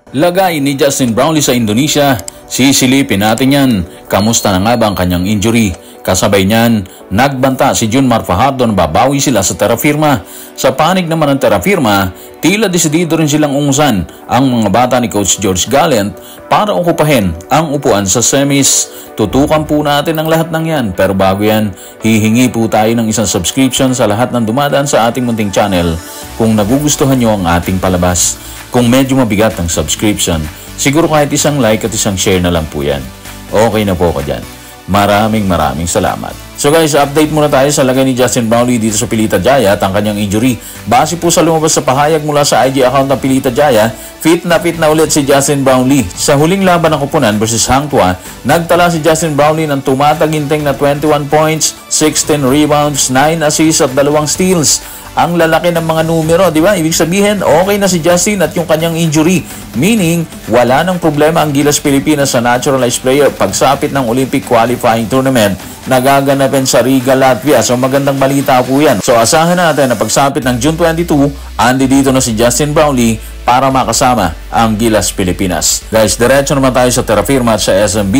Lagay ni Justin Brownlee sa Indonesia, sisilipin natin yan. Kamusta na nga ba ang kanyang injury? Kasabay niyan, nagbanta si Junmar Fajardo na babawi sila sa Terra Firma. Sa panig naman ng Terra Firma, tila desidido rin silang ungusan ang mga bata ni Coach George Gallant para okupahin ang upuan sa semis. Tutukan po natin ang lahat ng yan. Pero bago yan, hihingi po tayo ng isang subscription sa lahat ng dumadaan sa ating munting channel kung nagugustuhan nyo ang ating palabas. Kung medyo mabigat ang subscription, siguro kahit isang like at isang share na lang po yan. Okay na po ako dyan. Maraming salamat. So guys, update muna tayo sa lagay ni Justin Brownlee dito sa Pilita Jaya at ang kanyang injury. Base po sa lumabas sa pahayag mula sa IG account ng Pilita Jaya, fit na ulit si Justin Brownlee. Sa huling laban ng kupunan versus Hang Tuah, nagtala si Justin Brownlee ng tumataginting na 21 points, 16 rebounds, 9 assists at 2 steals. Ang lalaki ng mga numero, di ba? Ibig sabihin, okay na si Justin at yung kanyang injury. Meaning, wala nang problema ang Gilas Pilipinas sa naturalized player pagsapit ng Olympic qualifying tournament na gaganapin sa Riga, Latvia. So magandang balita po yan. So asahan natin na pagsapit ng June 22, andi dito na si Justin Brownlee para makasama ang Gilas Pilipinas. Guys, diretso naman tayo sa Terra Firma at sa SMB.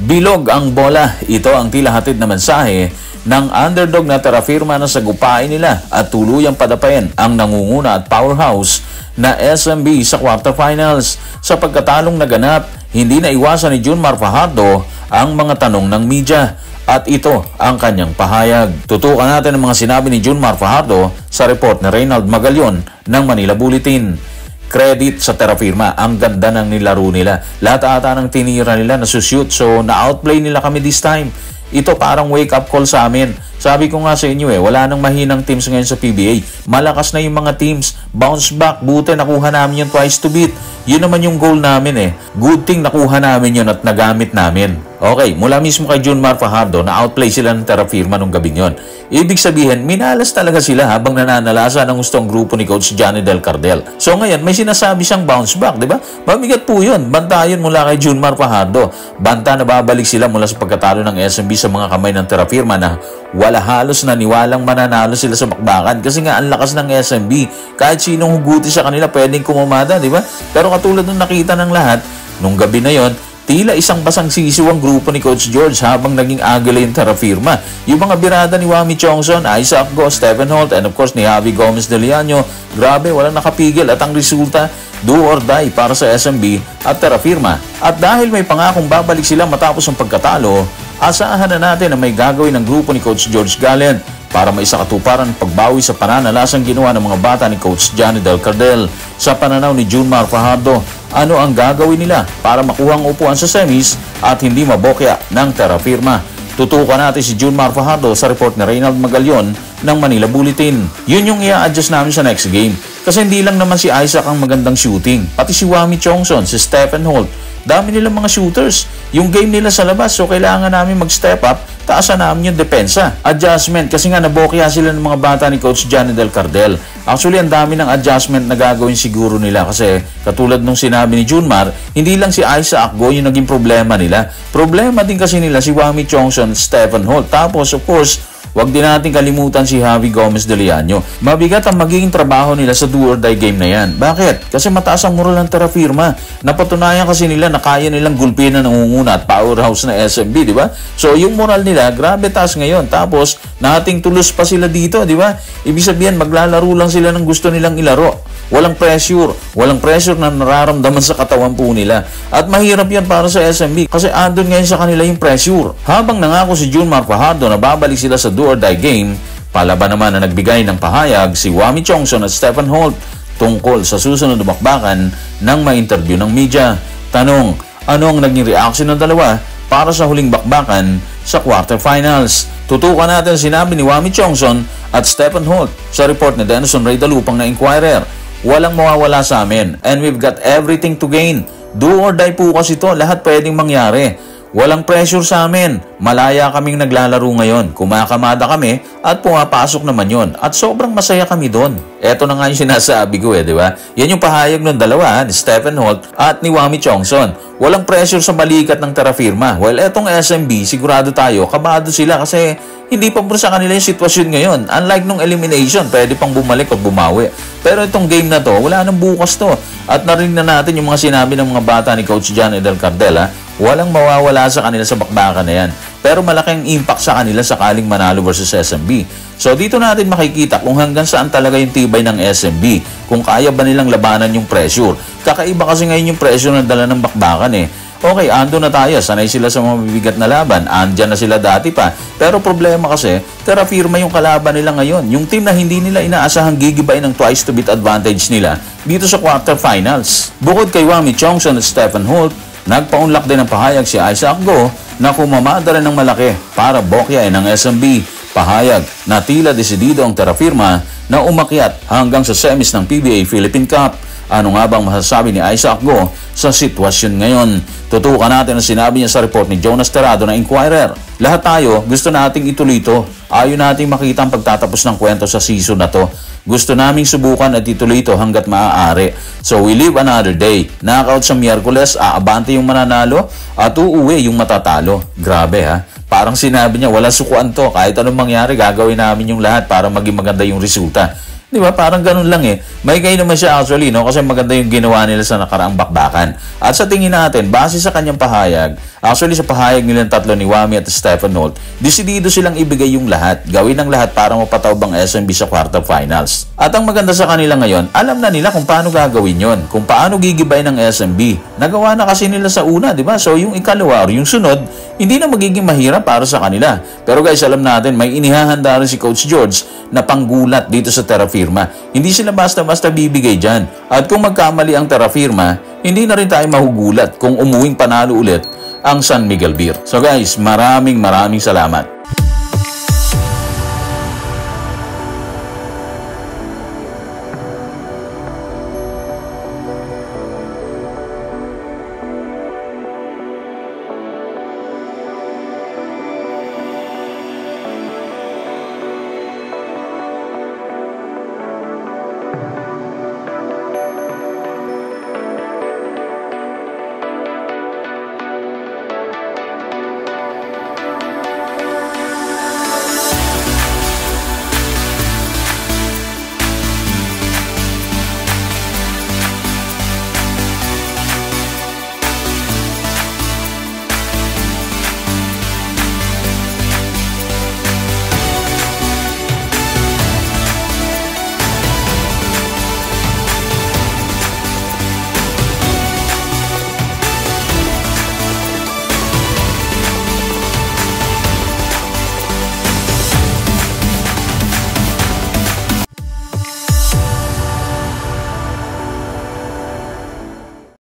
Bilog ang bola. Ito ang tila hatid na mensahe ng underdog na Terra Firma na sagupain nila at tuluyang padapain ang nangunguna at powerhouse na SMB sa quarterfinals. Sa pagkatalong naganap, hindi na iwasan ni Junmar Fajardo ang mga tanong ng media at ito ang kanyang pahayag. Tutukan natin ang mga sinabi ni Junmar Fajardo sa report ni Reynald Magallon ng Manila Bulletin. Credit sa Terra Firma, ang ganda ng nilaro nila. Lahat ata ng tinira nila na sushoot, so na-outplay nila kami this time. Ito parang wake-up call sa amin. Sabi ko nga sa inyo wala nang mahinang teams ngayon sa PBA. Malakas na yung mga teams. Bounce back, buti nakuha namin yung twice to beat. Yun naman yung goal namin Good thing nakuha namin yun at nagamit namin. Okay, mula mismo kay Junmar Fajardo na outplay sila ng Terra Firma nung gabing yon. Ibig sabihin, minalas talaga sila habang nananalasa ng gustong grupo ni Coach Johnny Del Cardel. So ngayon, may sinasabi siyang bounce back, di ba? Mabigat po yun. Banta yun mula kay Junmar Fajardo. Banta na babalik sila mula sa pagkatalo ng SMB sa mga kamay ng Terra Firma na wala halos naniwalang mananalo sila sa bakbakan kasi nga ang lakas ng SMB. Kahit sinong huguti sa kanila pwedeng kumamada, di ba? Pero katulad nung nakita ng lahat, nung gabi na yon, tila isang basang sisiw ang grupo ni Coach George habang naging agila yung Terra Firma. Yung mga birada ni Wami Chongson, Isaac Go, Stephen Holt, and of course ni Javi Gomez de Leano, grabe, walang nakapigil at ang resulta, do or die para sa SMB at Terra Firma. At dahil may pangakong babalik sila matapos ang pagkatalo, asahan na natin na may gagawin ng grupo ni Coach George Gallant para maisakatuparan ang pagbawi sa pananalasang ginawa ng mga bata ni Coach Johnny Del Cardel. Sa pananaw ni Junmar Fajardo, ano ang gagawin nila para makuha ang upuan sa semis at hindi mabokya ng Terra Firma? Tutukan natin si Junmar Fajardo sa report ni Reynald Magallon ng Manila Bulletin. Yun yung i-adjust namin sa next game. Kasi hindi lang naman si Isaac ang magandang shooting. Pati si Wami Chongson, si Stephen Holt. Dami nilang mga shooters. Yung game nila sa labas, so kailangan namin mag-step up, taasan namin yung depensa. Adjustment, kasi nga nabokya sila ng mga bata ni Coach Johnny Del Cardel. Actually, ang dami ng adjustment na gagawin siguro nila kasi katulad nung sinabi ni Junmar, hindi lang si Isaac Go yung naging problema nila. Problema din kasi nila si Wami Chongson, Stephen Holt. Tapos, of course, huwag din natin kalimutan si Javi Gomez de Leano. Mabigat ang magiging trabaho nila sa do or die game na yan. Bakit? Kasi mataas ang moral ng Terra Firma. Napatunayan kasi nila na kaya nilang gulpin na nangunguna at powerhouse na SMB, di ba? So yung moral nila, grabe taas ngayon. Tapos, nating tulos pa sila dito, di ba? Ibig sabihin, maglalaro lang sila ng gusto nilang ilaro. Walang pressure. Walang pressure na nararamdaman sa katawan po nila. At mahirap yan para sa SMB kasi andun ngayon sa kanila yung pressure. Habang nangako si Junmar Fajardo na babalik sila sa do or die game, palaban naman na nagbigay ng pahayag si Wami Chongson at Stephen Holt tungkol sa susunod na bakbakan ng ma-interview ng media. Tanong, ano ang naging reaction ng dalawa para sa huling bakbakan sa quarterfinals? Tutukan natin sinabi ni Wami Chongson at Stephen Holt sa report ni Denison Ray Dalupang na Inquirer. Walang mawawala sa amin and we've got everything to gain. Do or die po kasi ito, lahat pwedeng mangyari. Walang pressure sa amin. Malaya kaming naglalaro ngayon. Kumakamada kami at pumapasok naman yon. At sobrang masaya kami doon. Eto na nga yung sinasabi ko di ba? Yan yung pahayag ng dalawa, ni Stephen Holt at ni Wami Chongson. Walang pressure sa balikat ng Terra Firma. Well, etong SMB, sigurado tayo, kabado sila kasi hindi pa po sa kanila yung sitwasyon ngayon. Unlike nung elimination, pwede pang bumalik o bumawi. Pero itong game na to, wala nang bukas to. At narinig na natin yung mga sinabi ng mga bata ni Coach John Edel Cardela, walang mawawala sa kanila sa bakbakan na yan. Pero malaking impact sa kanila sakaling manalo versus SMB. So dito natin makikita kung hanggang saan talaga yung tibay ng SMB. Kung kaya ba nilang labanan yung pressure. Kakaiba kasi ngayon yung pressure na dala ng bakbakan eh. Okay, ando na tayo. Sanay sila sa mga mabibigat na laban. Andyan na sila dati pa. Pero problema kasi, Terra Firma yung kalaban nila ngayon. Yung team na hindi nila inaasahang gigibay ng twice to beat advantage nila dito sa quarterfinals. Bukod kay Wami Chongson at Stephen Holt, nagpaunlak din ng pahayag si Isaac Go na kumamada rin ng malaki para bokyain ng SMB. Pahayag na tila desidido ang Terra Firma na umakyat hanggang sa semis ng PBA Philippine Cup. Ano nga bang masasabi ni Isaac Go sa sitwasyon ngayon? Tutukan natin ang sinabi niya sa report ni Jonas Terrado ng Inquirer. Lahat tayo gusto nating ituloy ito. Ayaw nating makita ang pagtatapos ng kwento sa season na to. Gusto naming subukan at ituloy ito hanggat maaari. So we live another day. Knockout sa Miyerkules, aabante yung mananalo at uuwi yung matatalo. Grabe ha. Parang sinabi niya, wala sukuan to. Kahit anong mangyari, gagawin namin yung lahat para maging maganda yung resulta. Di ba? Parang ganun lang eh. May kayo naman siya actually, no? Kasi maganda yung ginawa nila sa nakaraang bakbakan. At sa tingin natin, base sa kanyang pahayag, actually sa pahayag nilang tatlo ni Wami at Stephen Holt, desidido silang ibigay yung lahat. Gawin ang lahat para mapatawag ang SMB sa quarterfinals. At ang maganda sa kanila ngayon, alam na nila kung paano gagawin yon, kung paano gigibay ng SMB. Nagawa na kasi nila sa una, di ba? So yung ikalawa or yung sunod, hindi na magiging mahirap para sa kanila. Pero guys, alam natin, may inihahanda rin si Coach George na panggulat dito sa Terra Firma. Hindi sila basta-basta bibigay dyan. At kung magkamali ang Terra Firma, hindi na rin tayo mahugulat kung umuwing panalo ulit ang San Miguel Beer. So guys, maraming salamat.